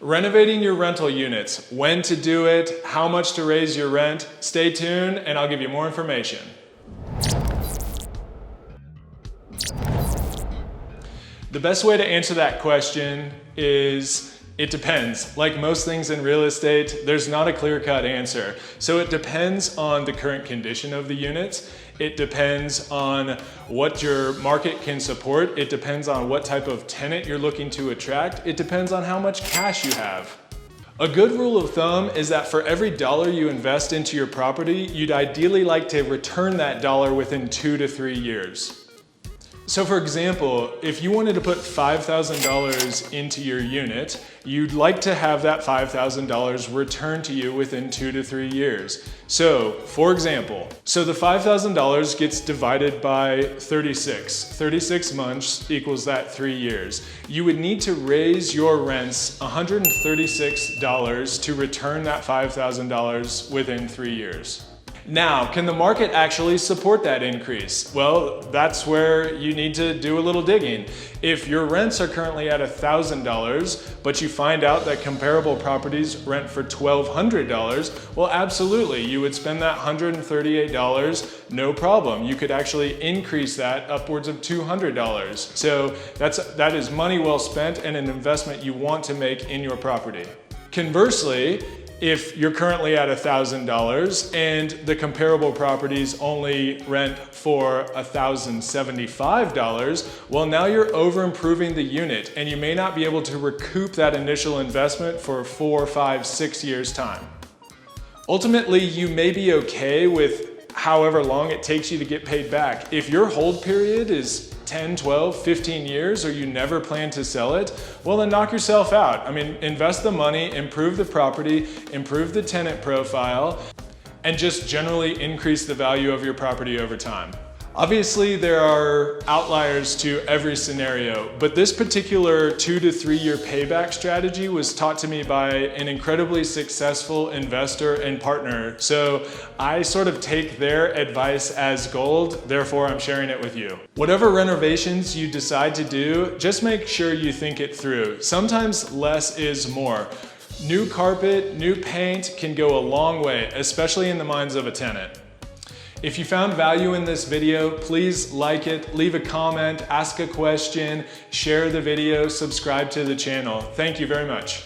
Renovating your rental units, when to do it, how much to raise your rent. Stay tuned and I'll give you more information. The best way to answer that question is it depends. Like most things in real estate, there's not a clear-cut answer. So it depends on the current condition of the units. It depends on what your market can support. It depends on what type of tenant you're looking to attract. It depends on how much cash you have. A good rule of thumb is that for every dollar you invest into your property, you'd ideally like to return that dollar within 2 to 3 years. So for example, if you wanted to put $5,000 into your unit, you'd like to have that $5,000 returned to you within 2 to 3 years. So for example, the $5,000 gets divided by 36. 36 months equals that 3 years. You would need to raise your rents $136 to return that $5,000 within 3 years. Now, can the market actually support that increase? Well, that's where you need to do a little digging. If your rents are currently at $1,000, but you find out that comparable properties rent for $1,200, well, absolutely, you would spend that $138, no problem. You could actually increase that upwards of $200. So that is money well spent and an investment you want to make in your property. Conversely, if you're currently at $1,000 and the comparable properties only rent for $1,075, well, now you're over improving the unit and you may not be able to recoup that initial investment for 4, 5, 6 years time. Ultimately, you may be okay with however long it takes you to get paid back. If your hold period is 10, 12, 15 years, or you never plan to sell it, well then knock yourself out. I mean, invest the money, improve the property, improve the tenant profile, and just generally increase the value of your property over time. Obviously, there are outliers to every scenario, but this particular 2 to 3 year payback strategy was taught to me by an incredibly successful investor and partner. So I sort of take their advice as gold, therefore I'm sharing it with you. Whatever renovations you decide to do, just make sure you think it through. Sometimes less is more. New carpet, new paint can go a long way, especially in the minds of a tenant. If you found value in this video, please like it, leave a comment, ask a question, share the video, subscribe to the channel. Thank you very much.